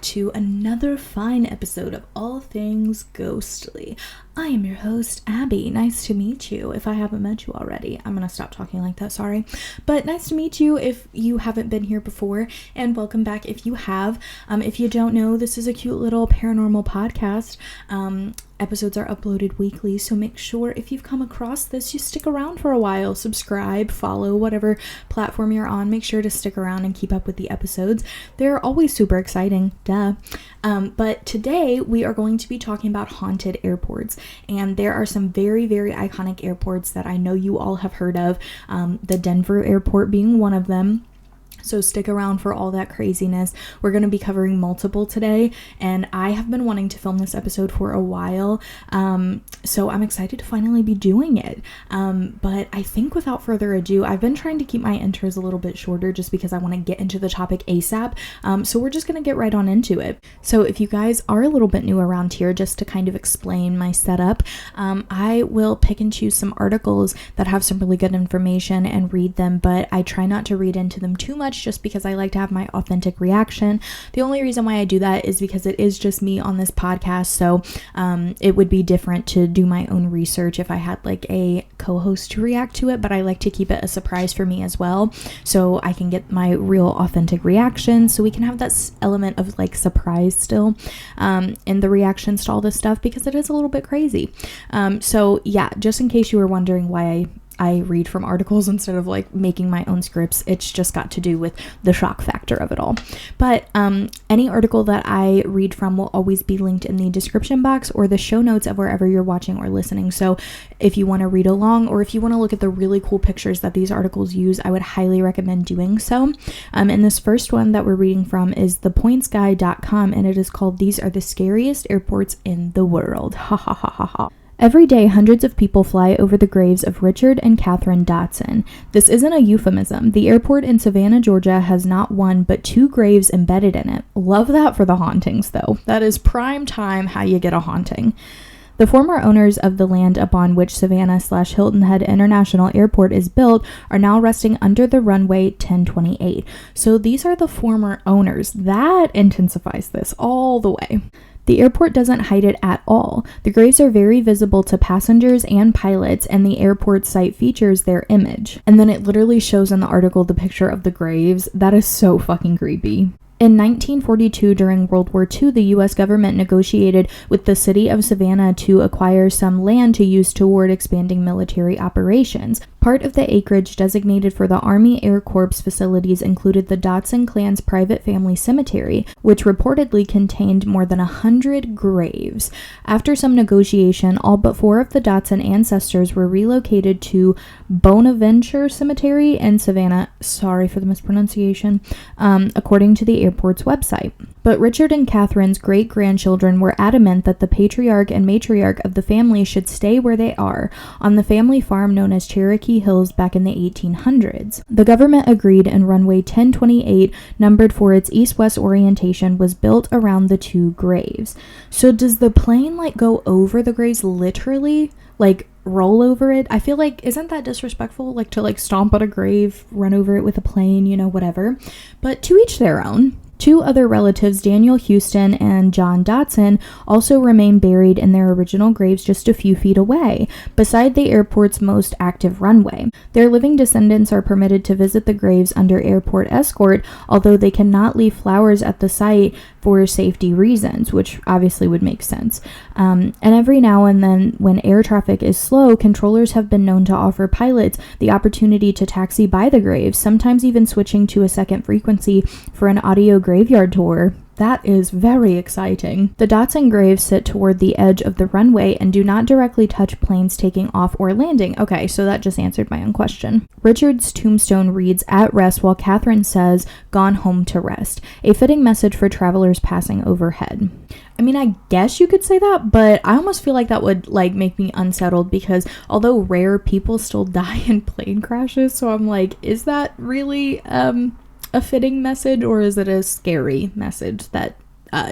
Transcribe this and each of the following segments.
back to another fine episode of All Things Ghostly. I am your host, Abby. Nice to meet you. If I haven't met you already, I'm gonna stop talking like that, sorry. But nice to meet you if you haven't been here before, and welcome back if you have. If you don't know, this is a cute little paranormal podcast. Episodes are uploaded weekly, so make sure if you've come across this, you stick around for a while. Subscribe, follow, whatever platform you're on. Make sure to stick around and keep up with the episodes. They're always super exciting, duh. But today we are going to be talking about haunted airports, and there are some very, very iconic airports that I know you all have heard of, the Denver airport being one of them. So stick around for all that craziness. We're going to be covering multiple today, and I have been wanting to film this episode for a while, so I'm excited to finally be doing it. But I think without further ado, I've been trying to keep my intros a little bit shorter just because I want to get into the topic ASAP, so we're just going to get right on into it. So if you guys are a little bit new around here, just to kind of explain my setup, I will pick and choose some articles that have some really good information and read them, but I try not to read into them too much just because I like to have my authentic reaction. The only reason why I do that is because it is just me on this podcast, so it would be different to do my own research if I had like a co-host to react to it, but I like to keep it a surprise for me as well, so I can get my real authentic reaction, so we can have that element of like surprise still in the reactions to all this stuff, because it is a little bit crazy. So yeah, just in case you were wondering why I read from articles instead of like making my own scripts, it's just got to do with the shock factor of it all. But any article that I read from will always be linked in the description box or the show notes of wherever you're watching or listening. So if you want to read along, or if you want to look at the really cool pictures that these articles use, I would highly recommend doing so. And this first one that we're reading from is thepointsguy.com, and it is called "These Are the Scariest Airports in the World." Ha ha ha ha ha. Every day, hundreds of people fly over the graves of Richard and Catherine Dotson. This isn't a euphemism. The airport in Savannah, Georgia has not one, but two graves embedded in it. Love that for the hauntings, though. That is prime time how you get a haunting. The former owners of the land upon which Savannah/Hilton Head International Airport is built are now resting under the runway 1028. So these are the former owners. That intensifies this all the way. The airport doesn't hide it at all. The graves are very visible to passengers and pilots, and the airport site features their image. And then it literally shows in the article the picture of the graves. That is so fucking creepy. In 1942, during World War II, the U.S. government negotiated with the city of Savannah to acquire some land to use toward expanding military operations. Part of the acreage designated for the Army Air Corps facilities included the Dotson clan's private family cemetery, which reportedly contained more than 100 graves. After some negotiation, all but 4 of the Dotson ancestors were relocated to Bonaventure Cemetery in Savannah, sorry for the mispronunciation, according to the airport's website. But Richard and Catherine's great-grandchildren were adamant that the patriarch and matriarch of the family should stay where they are, on the family farm known as Cherokee Hills back in the 1800s. The government agreed, and runway 1028, numbered for its east-west orientation, was built around the two graves. So does the plane like go over the graves literally? Like roll over it? I feel like, isn't that disrespectful? Like to like stomp on a grave, run over it with a plane, you know, whatever. But to each their own. 2 other relatives, Daniel Houston and John Dotson, also remain buried in their original graves just a few feet away, beside the airport's most active runway. Their living descendants are permitted to visit the graves under airport escort, although they cannot leave flowers at the site for safety reasons, which obviously would make sense. And every now and then, when air traffic is slow, controllers have been known to offer pilots the opportunity to taxi by the graves, sometimes even switching to a second frequency for an audio graveyard tour. That is very exciting. The Dotson graves sit toward the edge of the runway and do not directly touch planes taking off or landing. Okay, so that just answered my own question. Richard's tombstone reads, "At rest," while Catherine says, "Gone home to rest," a fitting message for travelers passing overhead. I mean, I guess you could say that, but I almost feel like that would like make me unsettled, because although rare, people still die in plane crashes, so I'm like, is that really a fitting message, or is it a scary message that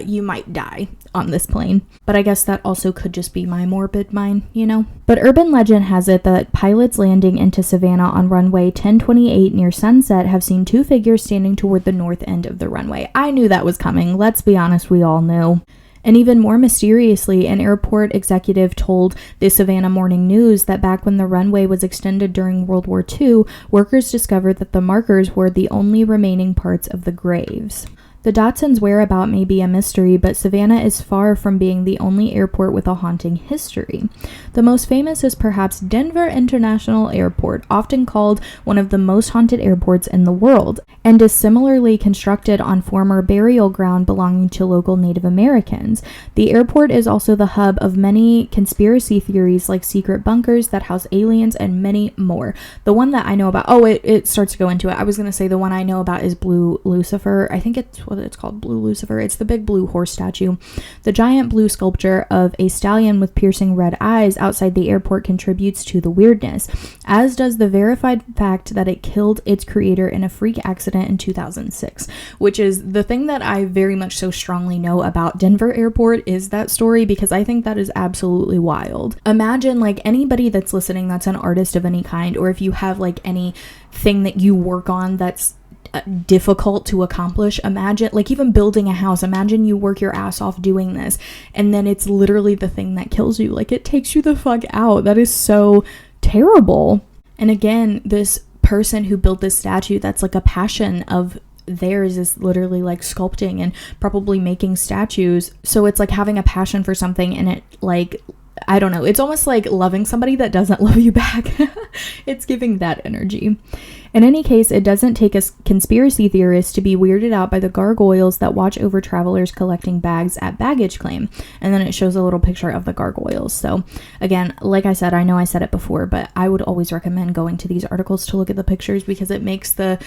you might die on this plane. But I guess that also could just be my morbid mind, you know? But urban legend has it that pilots landing into Savannah on runway 1028 near sunset have seen two figures standing toward the north end of the runway. I knew that was coming. Let's be honest, we all knew. And even more mysteriously, an airport executive told the Savannah Morning News that back when the runway was extended during World War II, workers discovered that the markers were the only remaining parts of the graves. The Dotsons' whereabout may be a mystery, but Savannah is far from being the only airport with a haunting history. The most famous is perhaps Denver International Airport, often called one of the most haunted airports in the world, and is similarly constructed on former burial ground belonging to local Native Americans. The airport is also the hub of many conspiracy theories like secret bunkers that house aliens and many more. The one that I know about, it starts to go into it. I was going to say the one I know about is Blue Lucifer. I think it's what it's called, Blue Lucifer. It's the big blue horse statue. The giant blue sculpture of a stallion with piercing red eyes outside the airport contributes to the weirdness, as does the verified fact that it killed its creator in a freak accident in 2006, which is the thing that I very much so strongly know about Denver Airport is that story, because I think that is absolutely wild. Imagine, like, anybody that's listening that's an artist of any kind, or if you have like anything that you work on that's difficult to accomplish. Imagine, like, even building a house, imagine you work your ass off doing this and then it's literally the thing that kills you. Like, it takes you the fuck out. That is so terrible. And again, this person who built this statue, that's like a passion of theirs, is literally like sculpting and probably making statues. So it's like having a passion for something, and it, like, I don't know, it's almost like loving somebody that doesn't love you back. It's giving that energy. In any case, it doesn't take a conspiracy theorist to be weirded out by the gargoyles that watch over travelers collecting bags at baggage claim. And then it shows a little picture of the gargoyles. So again, like I said, I know I said it before, but I would always recommend going to these articles to look at the pictures, because it makes the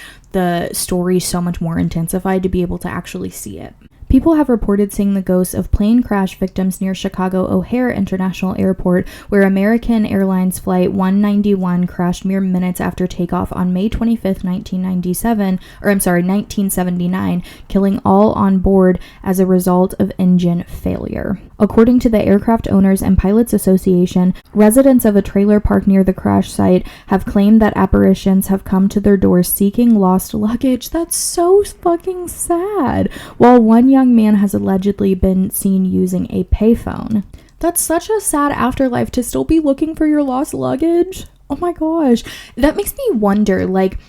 story so much more intensified to be able to actually see it. People have reported seeing the ghosts of plane crash victims near Chicago O'Hare International Airport, where American Airlines Flight 191 crashed mere minutes after takeoff on May 25th, 1979, killing all on board as a result of engine failure. According to the Aircraft Owners and Pilots Association, residents of a trailer park near the crash site have claimed that apparitions have come to their doors seeking lost luggage. That's so fucking sad. While one young man has allegedly been seen using a payphone. That's such a sad afterlife, to still be looking for your lost luggage. Oh my gosh. That makes me wonder, like,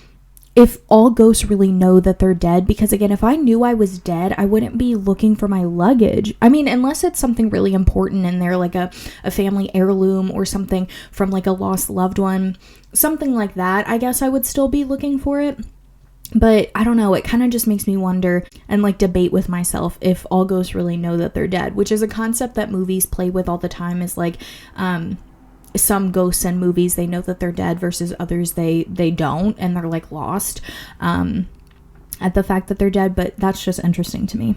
if all ghosts really know that they're dead, because again, if I knew I was dead, I wouldn't be looking for my luggage. I mean, unless it's something really important in there, like a family heirloom or something from like a lost loved one, something like that, I guess I would still be looking for it. But I don't know, it kind of just makes me wonder and like debate with myself if all ghosts really know that they're dead, which is a concept that movies play with all the time, is like, some ghosts in movies, they know that they're dead versus others they don't, and they're like lost at the fact that they're dead. But that's just interesting to me.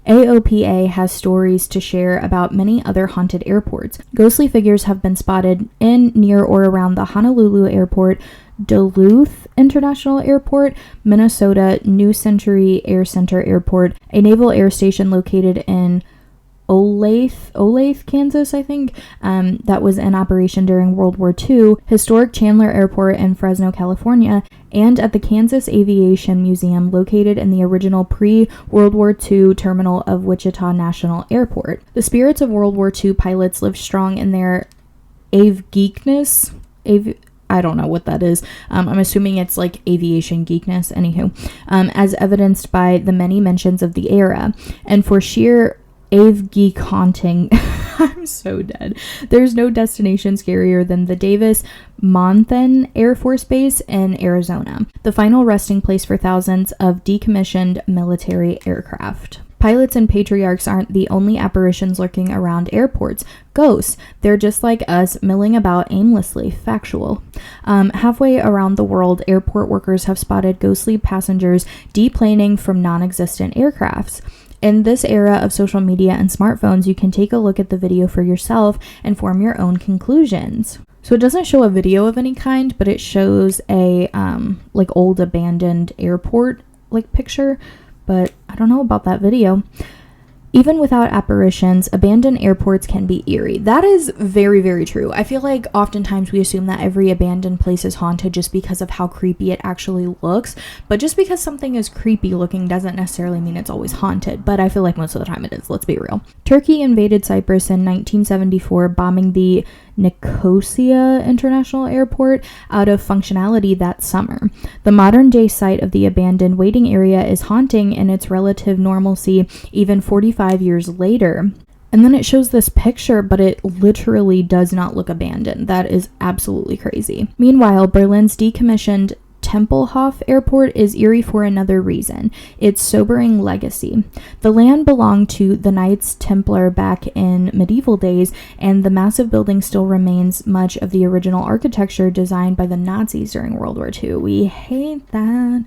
AOPA has stories to share about many other haunted airports. Ghostly figures have been spotted in, near, or around the Honolulu Airport, Duluth International Airport, Minnesota New Century Air Center Airport, a naval air station located in Olathe, Kansas, I think, that was in operation during World War II, historic Chandler Airport in Fresno, California, and at the Kansas Aviation Museum located in the original pre-World War II terminal of Wichita National Airport. The spirits of World War II pilots live strong in their geekness. I don't know what that is. I'm assuming it's like aviation geekness, anywho, as evidenced by the many mentions of the era. And for sheer geek haunting, I'm so dead. There's no destination scarier than the Davis-Monthan Air Force Base in Arizona, the final resting place for thousands of decommissioned military aircraft. Pilots and patriarchs aren't the only apparitions lurking around airports. Ghosts, they're just like us, milling about aimlessly. Factual. Halfway around the world, airport workers have spotted ghostly passengers deplaning from non-existent aircrafts. In this era of social media and smartphones, you can take a look at the video for yourself and form your own conclusions. So it doesn't show a video of any kind, but it shows a like old abandoned airport like picture, but I don't know about that video. Even without apparitions, abandoned airports can be eerie. That is very, very true. I feel like oftentimes we assume that every abandoned place is haunted just because of how creepy it actually looks. But just because something is creepy looking doesn't necessarily mean it's always haunted. But I feel like most of the time it is, let's be real. Turkey invaded Cyprus in 1974, bombing the Nicosia International Airport out of functionality that summer. The modern-day site of the abandoned waiting area is haunting in its relative normalcy even 45 years later. And then it shows this picture, but it literally does not look abandoned. That is absolutely crazy. Meanwhile, Berlin's decommissioned Tempelhof Airport is eerie for another reason: its sobering legacy. The land belonged to the Knights Templar back in medieval days, and the massive building still remains much of the original architecture designed by the Nazis during World War II. We hate that.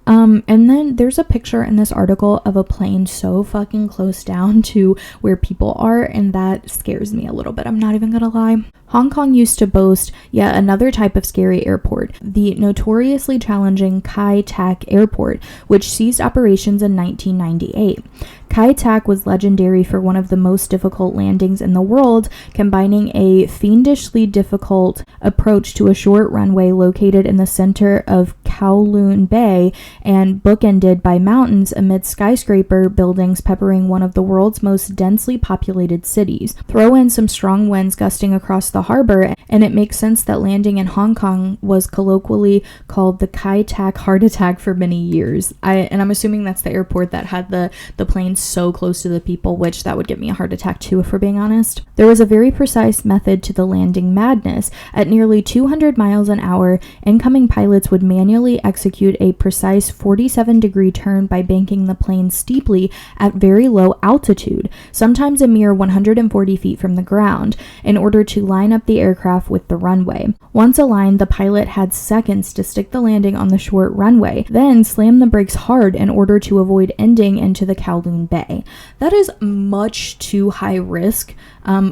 And then there's a picture in this article of a plane so fucking close down to where people are, and that scares me a little bit. I'm not even gonna lie. Hong Kong used to boast yet another type of scary airport, the notoriously challenging Kai Tak Airport, which ceased operations in 1998. Kai Tak was legendary for one of the most difficult landings in the world, combining a fiendishly difficult approach to a short runway located in the center of Kowloon Bay and bookended by mountains amid skyscraper buildings peppering one of the world's most densely populated cities. Throw in some strong winds gusting across the harbor, and it makes sense that landing in Hong Kong was colloquially called the Kai Tak heart attack for many years. I'm assuming that's the airport that had the plane so close to the people, which that would give me a heart attack too, if we're being honest. There was a very precise method to the landing madness. At nearly 200 miles an hour, incoming pilots would manually execute a precise 47-degree turn by banking the plane steeply at very low altitude, sometimes a mere 140 feet from the ground, in order to line up the aircraft with the runway. Once aligned, the pilot had seconds to stick the landing on the short runway, then slam the brakes hard in order to avoid ending into the Kowloon Bay. That is much too high risk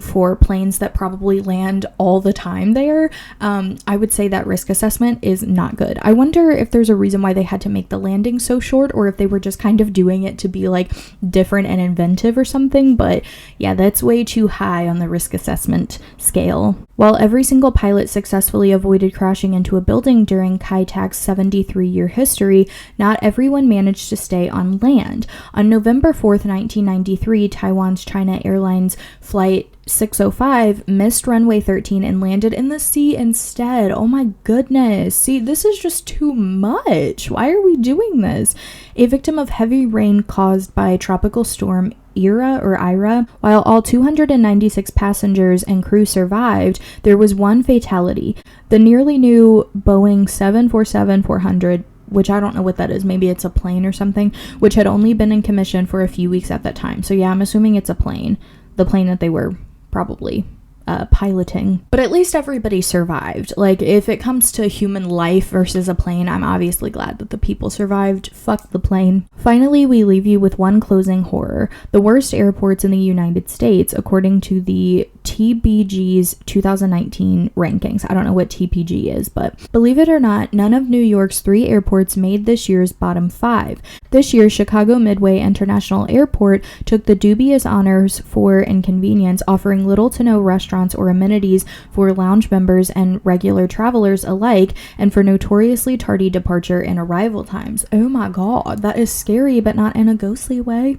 for planes that probably land all the time there. I would say that risk assessment is not good. I wonder if there's a reason why they had to make the landing so short, or if they were just kind of doing it to be like different and inventive or something. But yeah, that's way too high on the risk assessment scale. While every single pilot successfully avoided crashing into a building during Kai Tak's 73-year history, not everyone managed to stay on land. On November 4th, 1993, Taiwan's China Airlines Flight 605 missed runway 13 and landed in the sea instead. Oh my goodness. See, this is just too much. Why are we doing this? A victim of heavy rain caused by tropical storm Ira, while all 296 passengers and crew survived, there was one fatality. The nearly new Boeing 747-400, which I don't know what that is, maybe it's a plane or something, which had only been in commission for a few weeks at that time. So yeah, I'm assuming it's a plane, the plane that they were probably piloting. But at least everybody survived. Like, if it comes to human life versus a plane, I'm obviously glad that the people survived. Fuck the plane. Finally, we leave you with one closing horror: the worst airports in the United States, according to the TBG's 2019 rankings. I don't know what TPG is, but believe it or not, none of New York's 3 airports made this year's bottom 5. This year, Chicago Midway International Airport took the dubious honors for inconvenience, offering little to no restaurants or amenities for lounge members and regular travelers alike, and for notoriously tardy departure and arrival times. Oh my god, that is scary, but not in a ghostly way.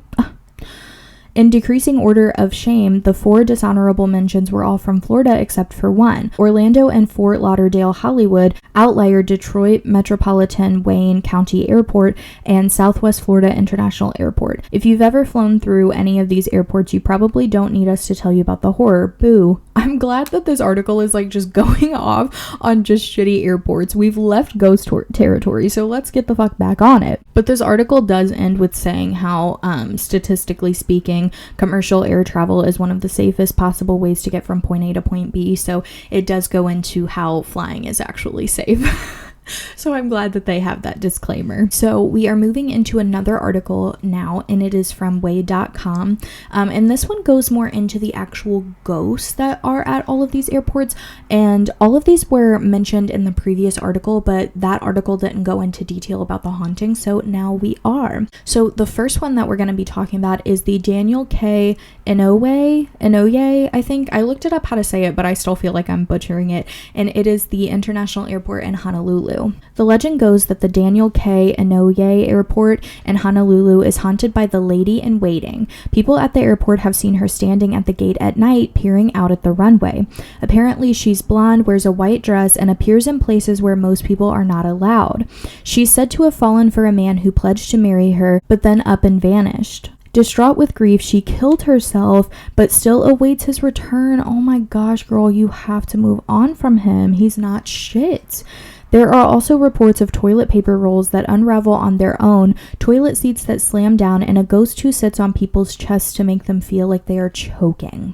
In decreasing order of shame, the 4 dishonorable mentions were all from Florida except for one: Orlando and Fort Lauderdale Hollywood, outlier Detroit Metropolitan Wayne County Airport, and Southwest Florida International Airport. If you've ever flown through any of these airports, you probably don't need us to tell you about the horror. Boo. I'm glad that this article is like just going off on just shitty airports. We've left ghost territory, so let's get the fuck back on it. But this article does end with saying how, statistically speaking, commercial air travel is one of the safest possible ways to get from point A to point B. So it does go into how flying is actually safe. So I'm glad that they have that disclaimer. So we are moving into another article now, and it is from way.com. And this one goes more into the actual ghosts that are at all of these airports. And all of these were mentioned in the previous article, but that article didn't go into detail about the haunting. So now we are. So the first one that we're going to be talking about is the Daniel K. Inouye, I think. I looked it up how to say it, but I still feel like I'm butchering it. And it is the International Airport in Honolulu. The legend goes that the Daniel K. Inouye Airport in Honolulu is haunted by the lady in waiting. People at the airport have seen her standing at the gate at night, peering out at the runway. Apparently, she's blonde, wears a white dress, and appears in places where most people are not allowed. She's said to have fallen for a man who pledged to marry her, but then up and vanished. Distraught with grief, she killed herself, but still awaits his return. Oh my gosh, girl, you have to move on from him. He's not shit. There are also reports of toilet paper rolls that unravel on their own, toilet seats that slam down, and a ghost who sits on people's chests to make them feel like they are choking.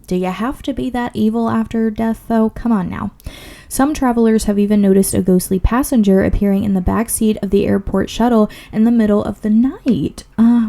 Do you have to be that evil after death, though? Come on now. Some travelers have even noticed a ghostly passenger appearing in the back seat of the airport shuttle in the middle of the night.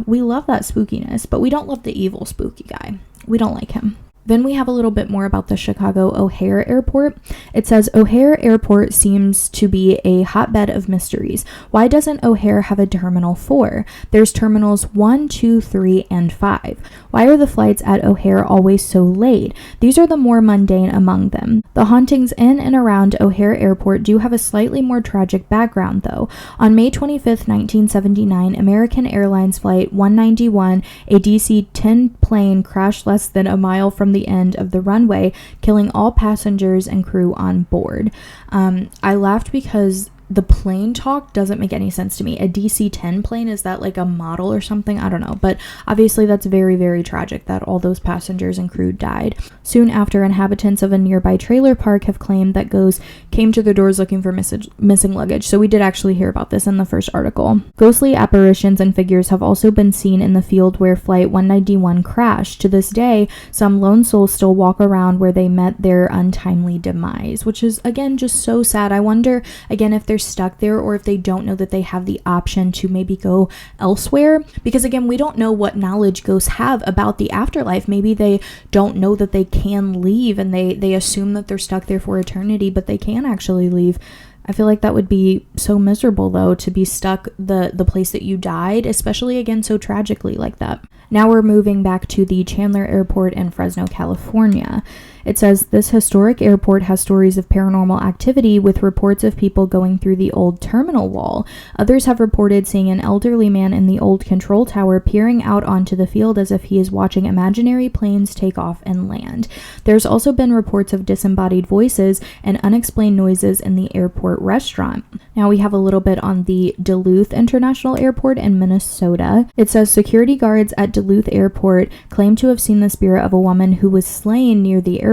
We love that spookiness, but we don't love the evil spooky guy. We don't like him. Then we have a little bit more about the Chicago O'Hare Airport. It says, O'Hare Airport seems to be a hotbed of mysteries. Why doesn't O'Hare have a Terminal 4? There's Terminals 1, 2, 3, and 5. Why are the flights at O'Hare always so late? These are the more mundane among them. The hauntings in and around O'Hare Airport do have a slightly more tragic background, though. On May 25th, 1979, American Airlines Flight 191, a DC-10 plane crashed less than a mile from the end of the runway, killing all passengers and crew on board. I laughed because the plane talk doesn't make any sense to me. A DC-10 plane, is that like a model or something? I don't know, but obviously that's very, very tragic that all those passengers and crew died. Soon after, inhabitants of a nearby trailer park have claimed that ghosts came to their doors looking for missing luggage. So we did actually hear about this in the first article. Ghostly apparitions and figures have also been seen in the field where Flight 191 crashed. To this day, some lone souls still walk around where they met their untimely demise, which is, again, just so sad. I wonder, again, if they're stuck there or if they don't know that they have the option to maybe go elsewhere, because again, we don't know what knowledge ghosts have about the afterlife. Maybe they don't know that they can leave and they assume that they're stuck there for eternity, but they can actually leave. I feel like that would be so miserable, though, to be stuck the place that you died, especially, again, so tragically like that. Now we're moving back to the Chandler Airport in Fresno, California. It says, this historic airport has stories of paranormal activity with reports of people going through the old terminal wall. Others have reported seeing an elderly man in the old control tower peering out onto the field as if he is watching imaginary planes take off and land. There's also been reports of disembodied voices and unexplained noises in the airport restaurant. Now we have a little bit on the Duluth International Airport in Minnesota. It says security guards at Duluth Airport claim to have seen the spirit of a woman who was slain near the airport.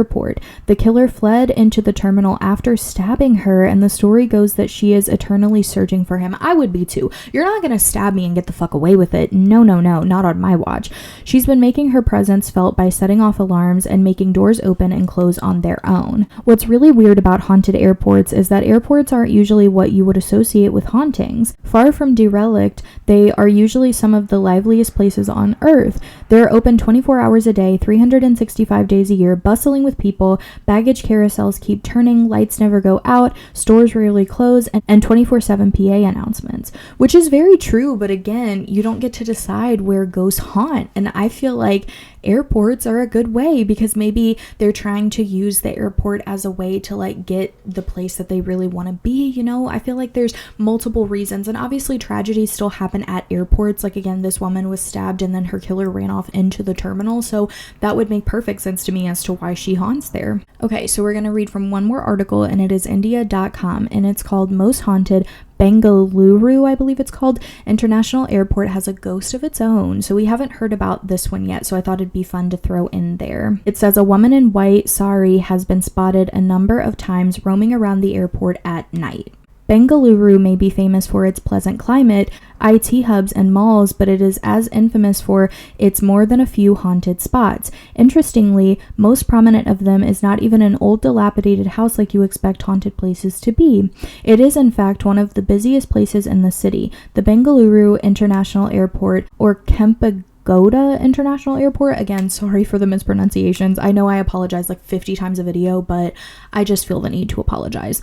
The killer fled into the terminal after stabbing her, and the story goes that she is eternally searching for him. I would be too. You're not gonna stab me and get the fuck away with it. No, not on my watch. She's been making her presence felt by setting off alarms and making doors open and close on their own. What's really weird about haunted airports is that airports aren't usually what you would associate with hauntings. Far from derelict, they are usually some of the liveliest places on Earth. They're open 24 hours a day, 365 days a year, bustling with people, baggage carousels keep turning, lights never go out, stores rarely close, and 24/7 PA announcements. Which is very true, but again, you don't get to decide where ghosts haunt, and I feel like airports are a good way because maybe they're trying to use the airport as a way to like get the place that they really want to be, you know? I feel like there's multiple reasons, and obviously tragedies still happen at airports. Like again, this woman was stabbed and then her killer ran off into the terminal, so that would make perfect sense to me as to why she haunts there. Okay, so we're going to read from one more article, and it is India.com, and it's called Most Haunted Bengaluru, I believe it's called. International Airport has a ghost of its own. So we haven't heard about this one yet, so I thought it'd be fun to throw in there. It says a woman in white sari has been spotted a number of times roaming around the airport at night. Bengaluru may be famous for its pleasant climate, IT hubs, and malls, but it is as infamous for its more than a few haunted spots. Interestingly, most prominent of them is not even an old dilapidated house like you expect haunted places to be. It is in fact one of the busiest places in the city. The Bengaluru International Airport, or Kempegowda International Airport. Again, sorry for the mispronunciations. I know I apologize like 50 times a video, but I just feel the need to apologize.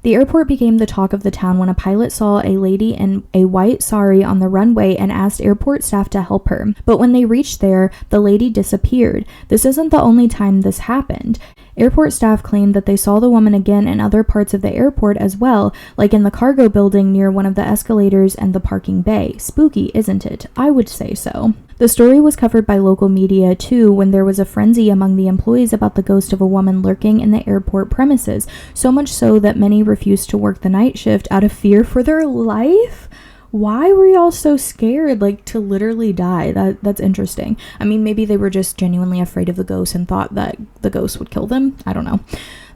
The airport became the talk of the town when a pilot saw a lady in a white sari on the runway and asked airport staff to help her. But when they reached there, the lady disappeared. This isn't the only time this happened. Airport staff claimed that they saw the woman again in other parts of the airport as well, like in the cargo building near one of the escalators and the parking bay. Spooky, isn't it? I would say so. The story was covered by local media too when there was a frenzy among the employees about the ghost of a woman lurking in the airport premises, so much so that many refused to work the night shift out of fear for their life. Why were y'all so scared, like, to literally die? That's interesting. I mean, maybe they were just genuinely afraid of the ghost and thought that the ghost would kill them. I don't know.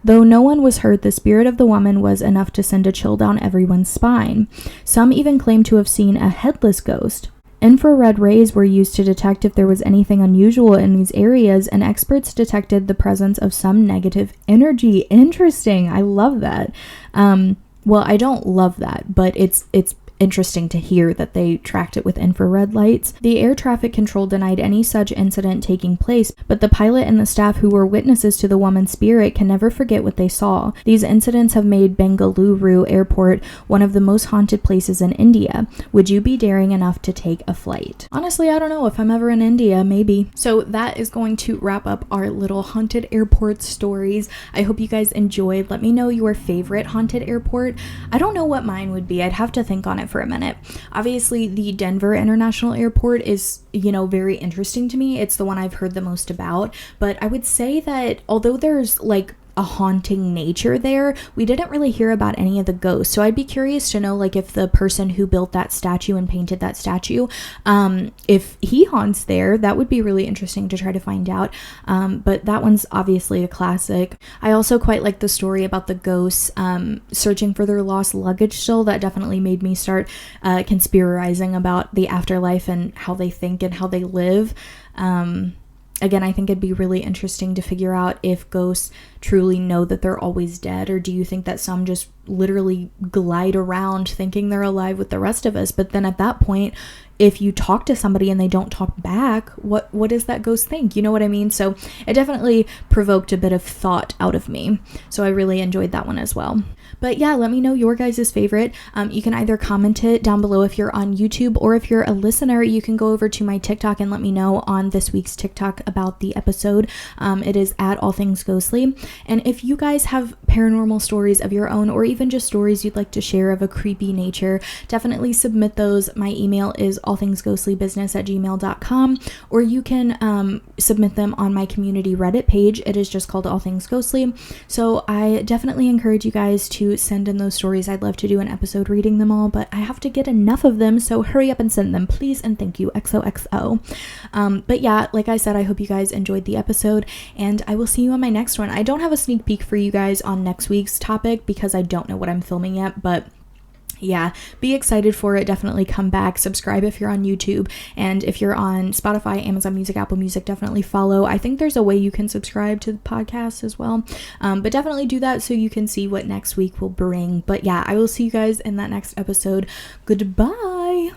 Though no one was hurt, the spirit of the woman was enough to send a chill down everyone's spine. Some even claimed to have seen a headless ghost. Infrared rays were used to detect if there was anything unusual in these areas, and experts detected the presence of some negative energy. Interesting. I love that. Well, I don't love that, but it's interesting to hear that they tracked it with infrared lights. The air traffic control denied any such incident taking place, but the pilot and the staff who were witnesses to the woman's spirit can never forget what they saw. These incidents have made Bengaluru Airport one of the most haunted places in India. Would you be daring enough to take a flight? Honestly, I don't know. If I'm ever in India, maybe. So that is going to wrap up our little haunted airport stories. I hope you guys enjoyed. Let me know your favorite haunted airport. I don't know what mine would be. I'd have to think on it for a minute. Obviously, the Denver International Airport is, very interesting to me. It's the one I've heard the most about, but I would say that although there's like a haunting nature there, we didn't really hear about any of the ghosts. So I'd be curious to know, like, if the person who built that statue and painted that statue, if he haunts there. That would be really interesting to try to find out. But that one's obviously a classic. I also quite like the story about the ghosts searching for their lost luggage still. That definitely made me start conspirizing about the afterlife and how they think and how they live. Again, I think it'd be really interesting to figure out if ghosts truly know that they're always dead, or do you think that some just literally glide around thinking they're alive with the rest of us? But then at that point, if you talk to somebody and they don't talk back, what does that ghost think? You know what I mean? So it definitely provoked a bit of thought out of me. So I really enjoyed that one as well. But yeah, let me know your guys' favorite. You can either comment it down below if you're on YouTube, or if you're a listener, you can go over to my TikTok and let me know on this week's TikTok about the episode. It is at allthingsghostly. And if you guys have paranormal stories of your own, or even just stories you'd like to share of a creepy nature, definitely submit those. My email is allthingsghostlybusiness@gmail.com, or you can submit them on my community Reddit page. It is just called All Things Ghostly. So I definitely encourage you guys to send in those stories. I'd love to do an episode reading them all, but I have to get enough of them, so hurry up and send them, please, and thank you. XOXO. But yeah, like I said, I hope you guys enjoyed the episode, and I will see you on my next one. I don't have a sneak peek for you guys on next week's topic because I don't know what I'm filming yet, but yeah, be excited for it. Definitely come back. Subscribe if you're on YouTube, and if you're on Spotify, Amazon Music, Apple Music, definitely follow. I think there's a way you can subscribe to the podcast as well, but definitely do that so you can see what next week will bring. But yeah, I will see you guys in that next episode. Goodbye.